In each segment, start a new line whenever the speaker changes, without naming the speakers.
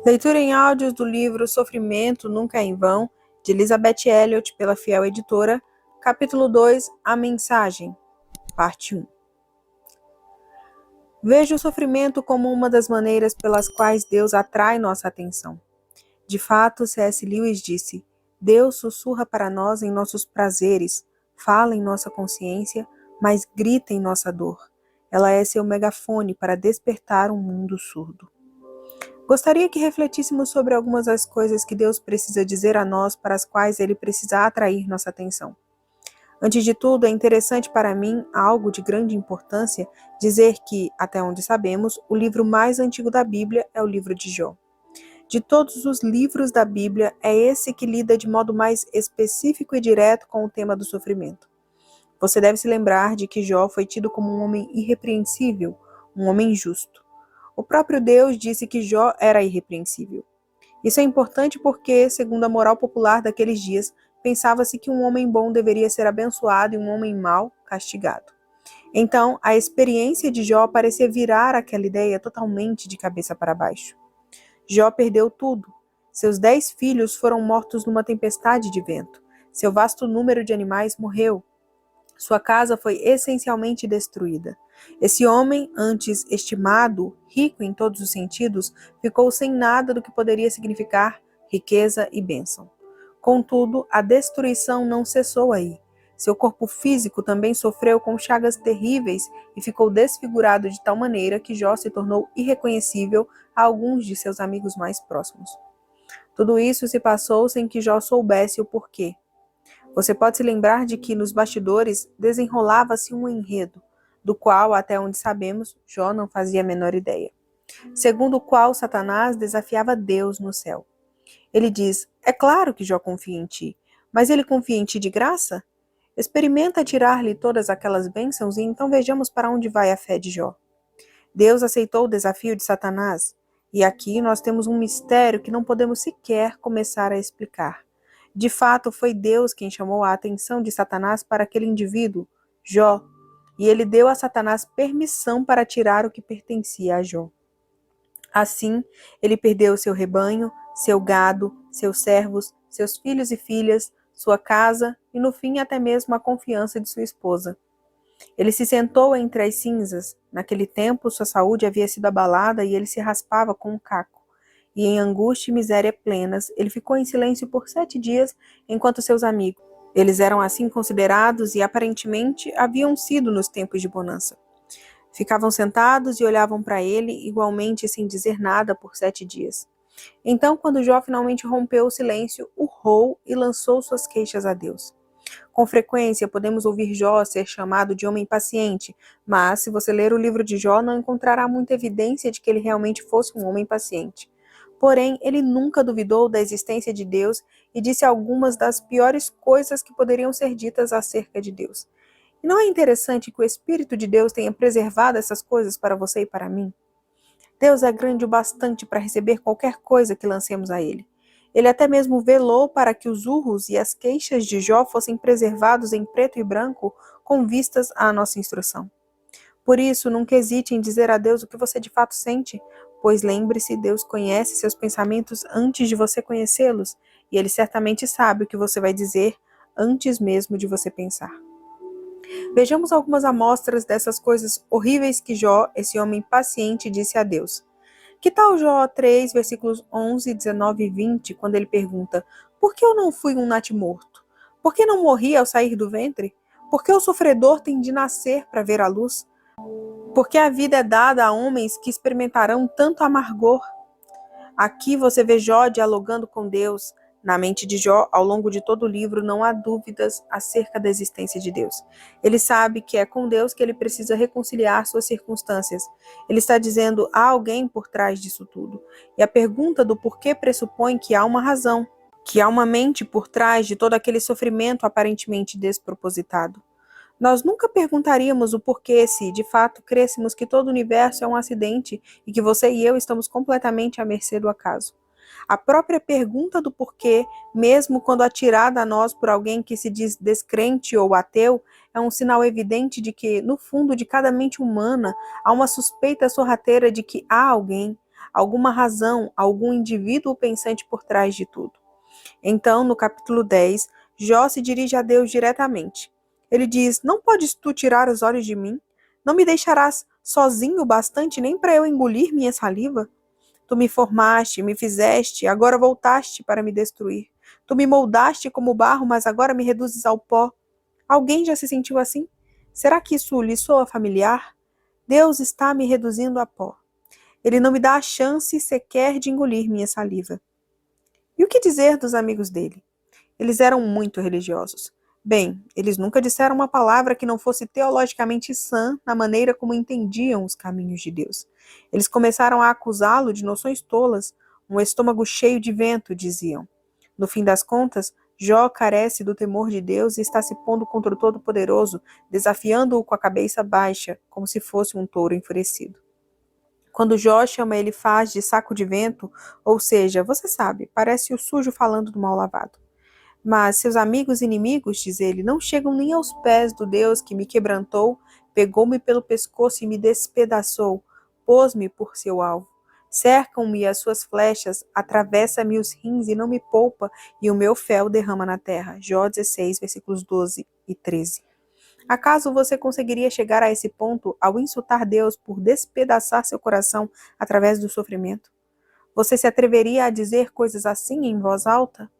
Leitura em áudios do livro Sofrimento Nunca é em Vão, de Elizabeth Elliot, pela Fiel Editora, capítulo 2, A Mensagem, parte 1. Vejo o sofrimento como uma das maneiras pelas quais Deus atrai nossa atenção. De fato, C.S. Lewis disse, Deus sussurra para nós em nossos prazeres, fala em nossa consciência, mas grita em nossa dor. Ela é seu megafone para despertar um mundo surdo. Gostaria que refletíssemos sobre algumas das coisas que Deus precisa dizer a nós para as quais Ele precisa atrair nossa atenção. Antes de tudo, é interessante para mim, algo de grande importância, dizer que, até onde sabemos, o livro mais antigo da Bíblia é o livro de Jó. De todos os livros da Bíblia, é esse que lida de modo mais específico e direto com o tema do sofrimento. Você deve se lembrar de que Jó foi tido como um homem irrepreensível, um homem justo. O próprio Deus disse que Jó era irrepreensível. Isso é importante porque, segundo a moral popular daqueles dias, pensava-se que um homem bom deveria ser abençoado e um homem mau castigado. Então, a experiência de Jó parecia virar aquela ideia totalmente de cabeça para baixo. Jó perdeu tudo. Seus 10 filhos foram mortos numa tempestade de vento. Seu vasto número de animais morreu. Sua casa foi essencialmente destruída. Esse homem, antes estimado, rico em todos os sentidos, ficou sem nada do que poderia significar riqueza e bênção. Contudo, a destruição não cessou aí. Seu corpo físico também sofreu com chagas terríveis e ficou desfigurado de tal maneira que Jó se tornou irreconhecível a alguns de seus amigos mais próximos. Tudo isso se passou sem que Jó soubesse o porquê. Você pode se lembrar de que nos bastidores desenrolava-se um enredo, do qual, até onde sabemos, Jó não fazia a menor ideia. Segundo o qual Satanás desafiava Deus no céu. Ele diz, é claro que Jó confia em ti, mas ele confia em ti de graça? Experimenta tirar-lhe todas aquelas bênçãos e então vejamos para onde vai a fé de Jó. Deus aceitou o desafio de Satanás, e aqui nós temos um mistério que não podemos sequer começar a explicar. De fato, foi Deus quem chamou a atenção de Satanás para aquele indivíduo, Jó, e ele deu a Satanás permissão para tirar o que pertencia a Jó. Assim, ele perdeu seu rebanho, seu gado, seus servos, seus filhos e filhas, sua casa e, no fim, até mesmo a confiança de sua esposa. Ele se sentou entre as cinzas. Naquele tempo, sua saúde havia sido abalada e ele se raspava com um caco. E em angústia e miséria plenas, ele ficou em silêncio por 7 dias, enquanto seus amigos, eles eram assim considerados e aparentemente haviam sido nos tempos de bonança, ficavam sentados e olhavam para ele, igualmente sem dizer nada por 7 dias. Então, quando Jó finalmente rompeu o silêncio, urrou e lançou suas queixas a Deus. Com frequência, podemos ouvir Jó ser chamado de homem paciente, mas, se você ler o livro de Jó, não encontrará muita evidência de que ele realmente fosse um homem paciente. Porém, ele nunca duvidou da existência de Deus e disse algumas das piores coisas que poderiam ser ditas acerca de Deus. E não é interessante que o Espírito de Deus tenha preservado essas coisas para você e para mim? Deus é grande o bastante para receber qualquer coisa que lancemos a Ele. Ele até mesmo velou para que os urros e as queixas de Jó fossem preservados em preto e branco com vistas à nossa instrução. Por isso, nunca hesite em dizer a Deus o que você de fato sente, pois lembre-se, Deus conhece seus pensamentos antes de você conhecê-los, e Ele certamente sabe o que você vai dizer antes mesmo de você pensar. Vejamos algumas amostras dessas coisas horríveis que Jó, esse homem paciente, disse a Deus. Que tal Jó 3, versículos 11, 19 e 20, quando ele pergunta, por que eu não fui um natimorto? Por que não morri ao sair do ventre? Por que o sofredor tem de nascer para ver a luz? Porque a vida é dada a homens que experimentarão tanto amargor. Aqui você vê Jó dialogando com Deus. Na mente de Jó, ao longo de todo o livro, não há dúvidas acerca da existência de Deus. Ele sabe que é com Deus que ele precisa reconciliar suas circunstâncias. Ele está dizendo, há alguém por trás disso tudo. E a pergunta do porquê pressupõe que há uma razão, que há uma mente por trás de todo aquele sofrimento aparentemente despropositado. Nós nunca perguntaríamos o porquê se, de fato, crêssemos que todo o universo é um acidente e que você e eu estamos completamente à mercê do acaso. A própria pergunta do porquê, mesmo quando atirada a nós por alguém que se diz descrente ou ateu, é um sinal evidente de que, no fundo de cada mente humana, há uma suspeita sorrateira de que há alguém, alguma razão, algum indivíduo pensante por trás de tudo. Então, no capítulo 10, Jó se dirige a Deus diretamente. Ele diz: Não podes tu tirar os olhos de mim? Não me deixarás sozinho o bastante nem para eu engolir minha saliva? Tu me formaste, me fizeste, agora voltaste para me destruir. Tu me moldaste como barro, mas agora me reduzes ao pó. Alguém já se sentiu assim? Será que isso lhe soa familiar? Deus está me reduzindo a pó. Ele não me dá a chance sequer de engolir minha saliva. E o que dizer dos amigos dele? Eles eram muito religiosos. Bem, eles nunca disseram uma palavra que não fosse teologicamente sã na maneira como entendiam os caminhos de Deus. Eles começaram a acusá-lo de noções tolas, um estômago cheio de vento, diziam. No fim das contas, Jó carece do temor de Deus e está se pondo contra o Todo-Poderoso, desafiando-o com a cabeça baixa, como se fosse um touro enfurecido. Quando Jó chama Elifaz de saco de vento, ou seja, você sabe, parece o sujo falando do mal lavado. Mas seus amigos inimigos, diz ele, não chegam nem aos pés do Deus que me quebrantou, pegou-me pelo pescoço e me despedaçou, pôs-me por seu alvo. Cercam-me as suas flechas, atravessa-me os rins e não me poupa, e o meu fel derrama na terra. Jó 16, versículos 12 e 13. Acaso você conseguiria chegar a esse ponto ao insultar Deus por despedaçar seu coração através do sofrimento? Você se atreveria a dizer coisas assim em voz alta?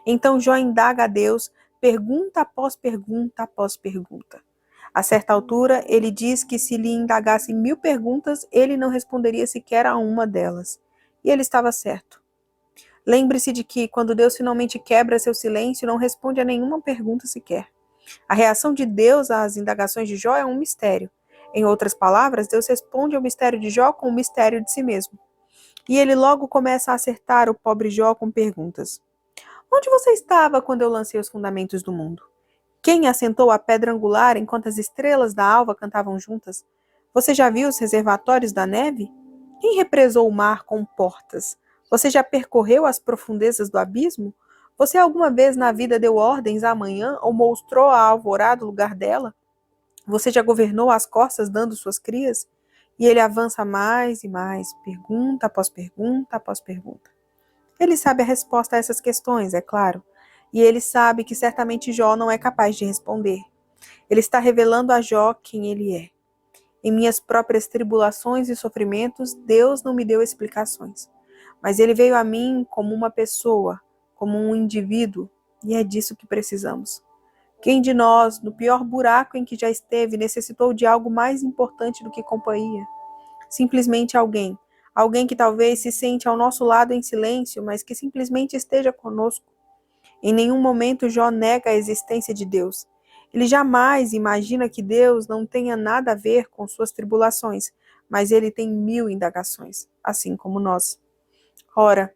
Então Jó indaga a Deus, pergunta após pergunta após pergunta. A certa altura, ele diz que se lhe indagasse 1000 perguntas, ele não responderia sequer a uma delas. E ele estava certo. Lembre-se de que, quando Deus finalmente quebra seu silêncio, não responde a nenhuma pergunta sequer. A reação de Deus às indagações de Jó é um mistério. Em outras palavras, Deus responde ao mistério de Jó com o mistério de si mesmo. E ele logo começa a acertar o pobre Jó com perguntas. Onde você estava quando eu lancei os fundamentos do mundo? Quem assentou a pedra angular enquanto as estrelas da alva cantavam juntas? Você já viu os reservatórios da neve? Quem represou o mar com portas? Você já percorreu as profundezas do abismo? Você alguma vez na vida deu ordens à manhã ou mostrou a alvorada o lugar dela? Você já governou as costas dando suas crias? E ele avança mais e mais, pergunta após pergunta após pergunta. Ele sabe a resposta a essas questões, é claro, e ele sabe que certamente Jó não é capaz de responder. Ele está revelando a Jó quem ele é. Em minhas próprias tribulações e sofrimentos, Deus não me deu explicações, mas ele veio a mim como uma pessoa, como um indivíduo, e é disso que precisamos. Quem de nós, no pior buraco em que já esteve, necessitou de algo mais importante do que companhia? Simplesmente alguém. Alguém que talvez se sente ao nosso lado em silêncio, mas que simplesmente esteja conosco. Em nenhum momento Jó nega a existência de Deus. Ele jamais imagina que Deus não tenha nada a ver com suas tribulações, mas ele tem 1000 indagações, assim como nós. Ora,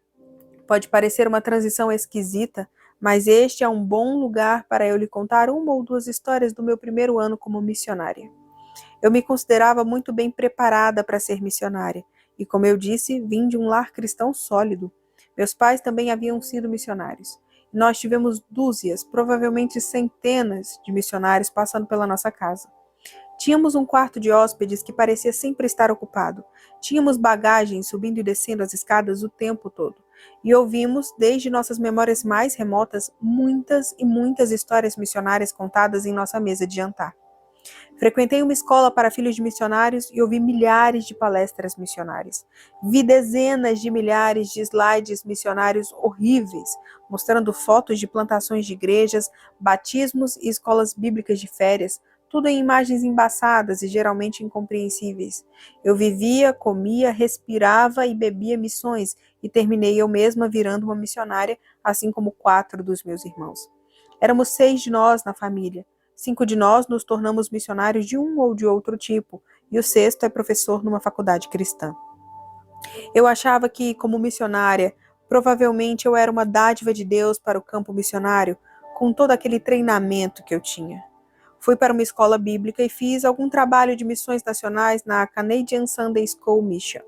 pode parecer uma transição esquisita, mas este é um bom lugar para eu lhe contar uma ou duas histórias do meu primeiro ano como missionária. Eu me considerava muito bem preparada para ser missionária, e como eu disse, vim de um lar cristão sólido. Meus pais também haviam sido missionários. Nós tivemos dúzias, provavelmente centenas de missionários passando pela nossa casa. Tínhamos um quarto de hóspedes que parecia sempre estar ocupado. Tínhamos bagagens subindo e descendo as escadas o tempo todo. E ouvimos, desde nossas memórias mais remotas, muitas e muitas histórias missionárias contadas em nossa mesa de jantar. Frequentei uma escola para filhos de missionários e ouvi milhares de palestras missionárias. Vi dezenas de milhares de slides missionários horríveis, mostrando fotos de plantações de igrejas, batismos e escolas bíblicas de férias, tudo em imagens embaçadas e geralmente incompreensíveis. Eu vivia, comia, respirava e bebia missões e terminei eu mesma virando uma missionária, assim como 4 dos meus irmãos. Éramos 6 de nós na família. 5 de nós nos tornamos missionários de um ou de outro tipo, e o 6º é professor numa faculdade cristã. Eu achava que, como missionária, provavelmente eu era uma dádiva de Deus para o campo missionário, com todo aquele treinamento que eu tinha. Fui para uma escola bíblica e fiz algum trabalho de missões nacionais na Canadian Sunday School Mission,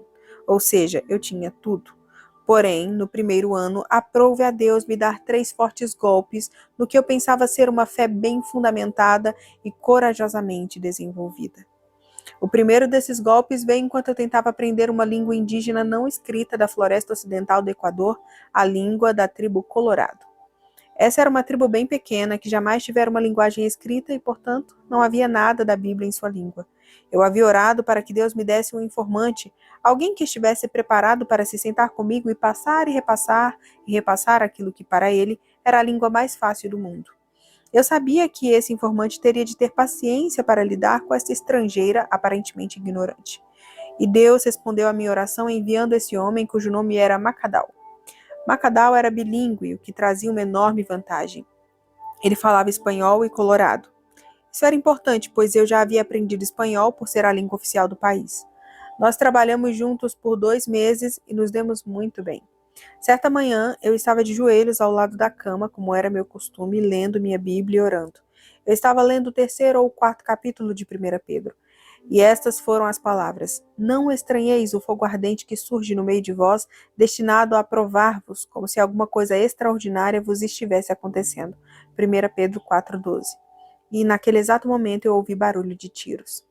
ou seja, eu tinha tudo. Porém, no primeiro ano, aprouve a Deus me dar 3 fortes golpes no que eu pensava ser uma fé bem fundamentada e corajosamente desenvolvida. O primeiro desses golpes veio enquanto eu tentava aprender uma língua indígena não escrita da floresta ocidental do Equador, a língua da tribo Colorado. Essa era uma tribo bem pequena, que jamais tivera uma linguagem escrita e, portanto, não havia nada da Bíblia em sua língua. Eu havia orado para que Deus me desse um informante, alguém que estivesse preparado para se sentar comigo e passar e repassar aquilo que para ele era a língua mais fácil do mundo. Eu sabia que esse informante teria de ter paciência para lidar com esta estrangeira aparentemente ignorante. E Deus respondeu à minha oração enviando esse homem cujo nome era Macadal. Macadal era bilíngue, o que trazia uma enorme vantagem. Ele falava espanhol e colorado. Isso era importante, pois eu já havia aprendido espanhol por ser a língua oficial do país. Nós trabalhamos juntos por 2 meses e nos demos muito bem. Certa manhã, eu estava de joelhos ao lado da cama, como era meu costume, lendo minha Bíblia e orando. Eu estava lendo o 3º ou 4º capítulo de 1 Pedro. E estas foram as palavras: Não estranheis o fogo ardente que surge no meio de vós, destinado a provar-vos, como se alguma coisa extraordinária vos estivesse acontecendo. 1 Pedro 4,12. E naquele exato momento eu ouvi barulho de tiros.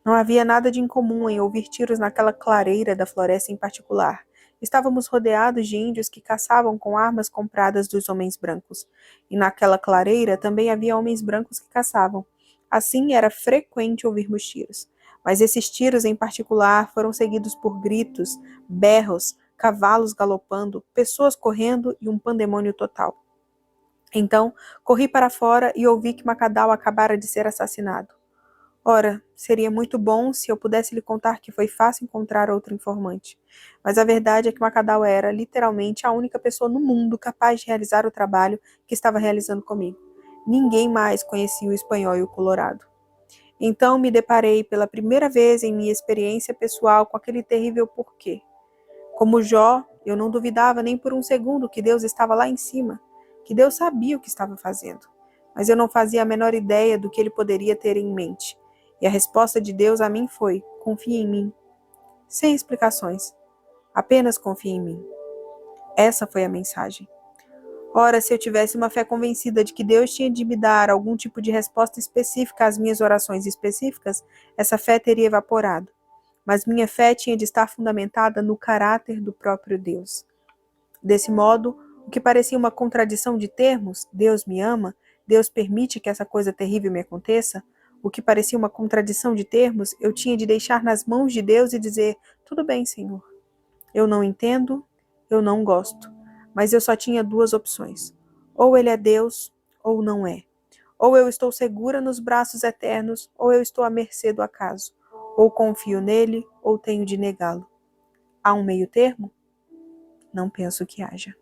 Não havia nada de incomum em ouvir tiros naquela clareira da floresta em particular. Estávamos rodeados de índios que caçavam com armas compradas dos homens brancos. E naquela clareira também havia homens brancos que caçavam. Assim era frequente ouvirmos tiros. Mas esses tiros em particular foram seguidos por gritos, berros, cavalos galopando, pessoas correndo e um pandemônio total. Então, corri para fora e ouvi que Macadal acabara de ser assassinado. Ora, seria muito bom se eu pudesse lhe contar que foi fácil encontrar outro informante. Mas a verdade é que Macadal era, literalmente, a única pessoa no mundo capaz de realizar o trabalho que estava realizando comigo. Ninguém mais conhecia o espanhol e o colorado. Então me deparei pela primeira vez em minha experiência pessoal com aquele terrível porquê. Como Jó, eu não duvidava nem por um segundo que Deus estava lá em cima, que Deus sabia o que estava fazendo. Mas eu não fazia a menor ideia do que ele poderia ter em mente. E a resposta de Deus a mim foi: confie em mim. Sem explicações. Apenas confie em mim. Essa foi a mensagem. Ora, se eu tivesse uma fé convencida de que Deus tinha de me dar algum tipo de resposta específica às minhas orações específicas, essa fé teria evaporado. Mas minha fé tinha de estar fundamentada no caráter do próprio Deus. Desse modo, o que parecia uma contradição de termos, Deus me ama, Deus permite que essa coisa terrível me aconteça, o que parecia uma contradição de termos, eu tinha de deixar nas mãos de Deus e dizer: tudo bem, Senhor. Eu não entendo, eu não gosto, mas eu só tinha 2 opções. Ou ele é Deus, ou não é. Ou eu estou segura nos braços eternos, ou eu estou à mercê do acaso. Ou confio nele, ou tenho de negá-lo. Há um meio termo? Não penso que haja.